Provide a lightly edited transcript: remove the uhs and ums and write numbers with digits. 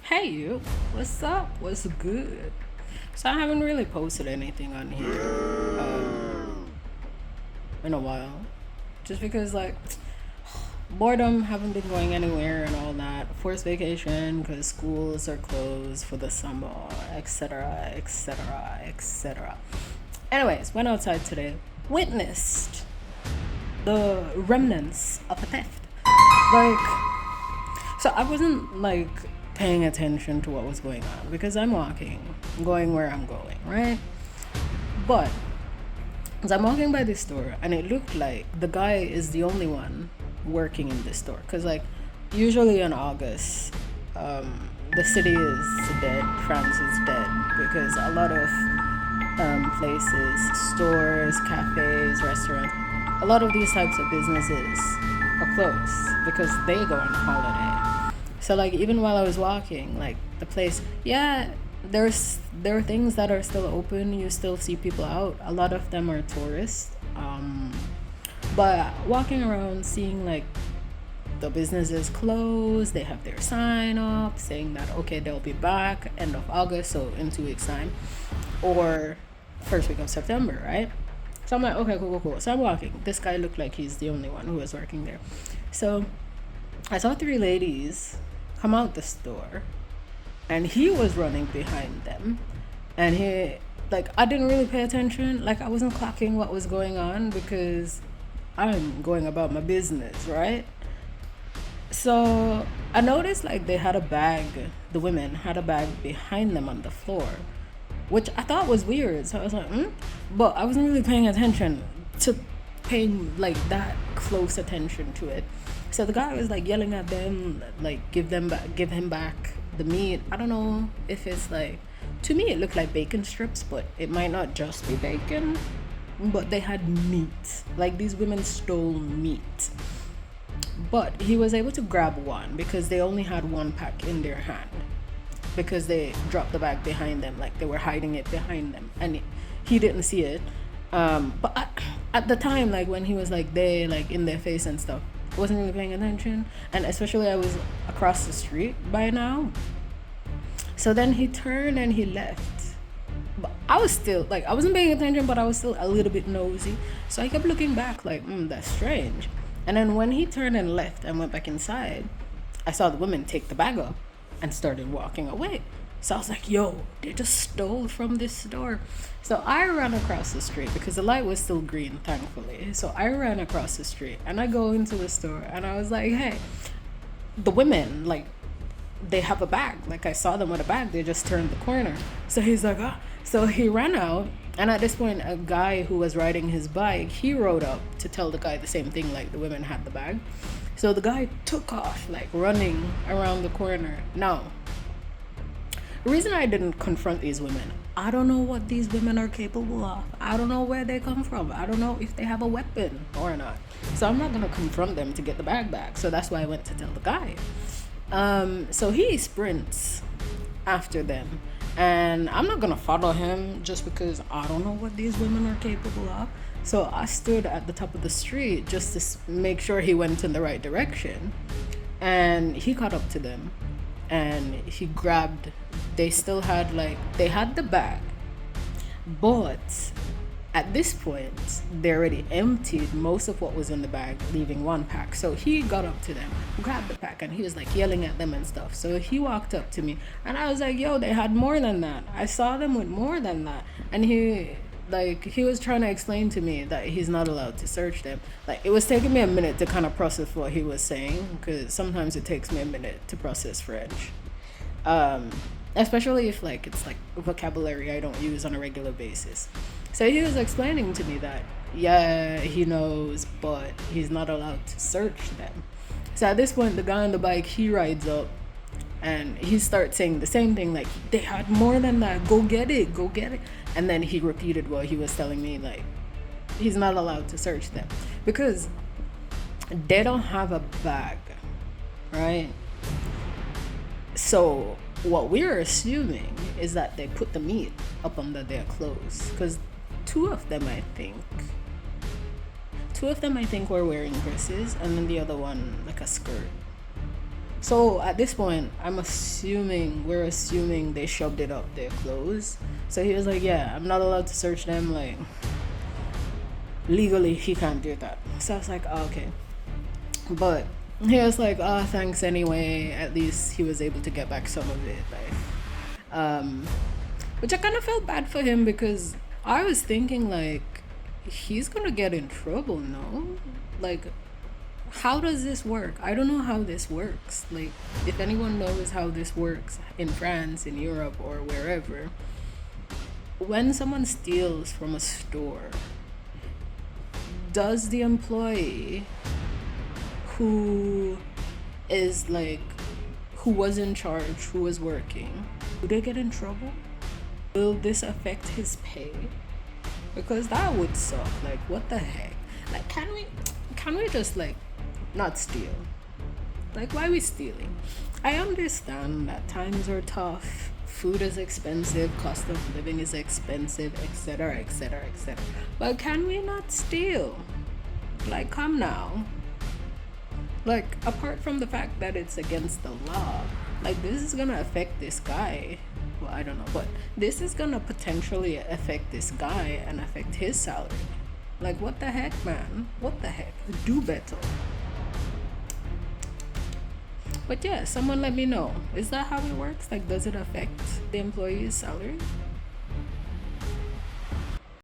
Hey you, what's up? What's good? So I haven't really posted anything on here in a while, just because boredom, haven't been going anywhere and all that. Forced vacation because schools are closed for the summer, etc., etc., etc. Anyways, went outside today, witnessed the remnants of a theft. Like, so I wasn't paying attention to what was going on because I'm walking, going where I'm going, right? But as I'm walking by this store, and it looked like the guy is the only one working in this store. Because, usually in August, the city is dead, France is dead, because a lot of places, stores, cafes, restaurants, a lot of these types of businesses are closed because they go on holiday. So even while I was walking, the place, yeah, there are things that are still open. You still see people out. A lot of them are tourists. But walking around, seeing the businesses closed, they have their sign up saying that okay, they'll be back end of August, so in 2 weeks time, or first week of September, right? So I'm like, okay, cool. So I'm walking. This guy looked like he's the only one who was working there. So I saw three ladies come out the store, and he was running behind them, and I didn't really pay attention. I wasn't clocking what was going on because I'm going about my business, right? So I noticed they had a bag, the women had a bag behind them on the floor, which I thought was weird. So I was like, but I wasn't really paying attention to paying that close attention to it. So the guy was yelling at them, give him back the meat. I don't know if it's to me it looked like bacon strips, but it might not just be bacon. But they had meat. These women stole meat. But he was able to grab one because they only had one pack in their hand, because they dropped the bag behind them, they were hiding it behind them, and he didn't see it. But at the time, when he was in their face and stuff, I wasn't really paying attention, and especially I was across the street by now. So then he turned and he left. But I was still I wasn't paying attention, but I was still a little bit nosy. So I kept looking back that's strange. And then when he turned and left and went back inside, I saw the women take the bag up and started walking away. So I was like, yo, they just stole from this store. So I ran across the street because the light was still green, thankfully. So I ran across the street and I go into the store and I was like, hey, the women, they have a bag. I saw them with a bag. They just turned the corner. So he's like, ah. So he ran out. And at this point, a guy who was riding his bike, he rode up to tell the guy the same thing, the women had the bag. So the guy took off, running around the corner. Now, the reason I didn't confront these women, I don't know what these women are capable of. I don't know where they come from. I don't know if they have a weapon or not. So I'm not going to confront them to get the bag back. So that's why I went to tell the guy. So he sprints after them. And I'm not going to follow him just because I don't know what these women are capable of. So I stood at the top of the street just to make sure he went in the right direction. And he caught up to them. And he grabbed, they still had they had the bag. But at this point, they already emptied most of what was in the bag, leaving one pack. So he got up to them, grabbed the pack, and he was yelling at them and stuff. So he walked up to me, and I was like, yo, they had more than that. I saw them with more than that. And he was trying to explain to me that he's not allowed to search them. It was taking me a minute to kind of process what he was saying, because sometimes it takes me a minute to process French. Especially if it's vocabulary I don't use on a regular basis. So he was explaining to me that yeah, he knows, but he's not allowed to search them. So at this point, the guy on the bike, he rides up and he starts saying the same thing, they had more than that, go get it. And then he repeated what he was telling me, he's not allowed to search them because they don't have a bag, right? So what we're assuming is that they put the meat up under their clothes, because two of them I think were wearing dresses, and then the other one a skirt. So at this point, we're assuming they shoved it up their clothes. So he was like, yeah, I'm not allowed to search them. Like, legally, he can't do that. So I was like, oh, okay. But he was like, oh, thanks anyway. At least he was able to get back some of it. Like, which I kind of felt bad for him because I was thinking, like, he's gonna get in trouble, no? Like, how does this work? I don't know how this works. Like, if anyone knows how this works in France, in Europe, or wherever, when someone steals from a store, does the employee who is like, who was in charge, who was working, do they get in trouble? Will this affect his pay? Because that would suck. Like, what the heck? Like, can we just like not steal? Like, why are we stealing? I understand that times are tough, food is expensive, cost of living is expensive, etc., etc., etc. But can we not steal? Like, come now. Like, apart from the fact that it's against the law, like, this is gonna affect this guy. Well, I don't know, but this is gonna potentially affect this guy and affect his salary. Like, what the heck, man? What the heck? Do better. But yeah, someone let me know. Is that how it works? Like, does it affect the employee's salary?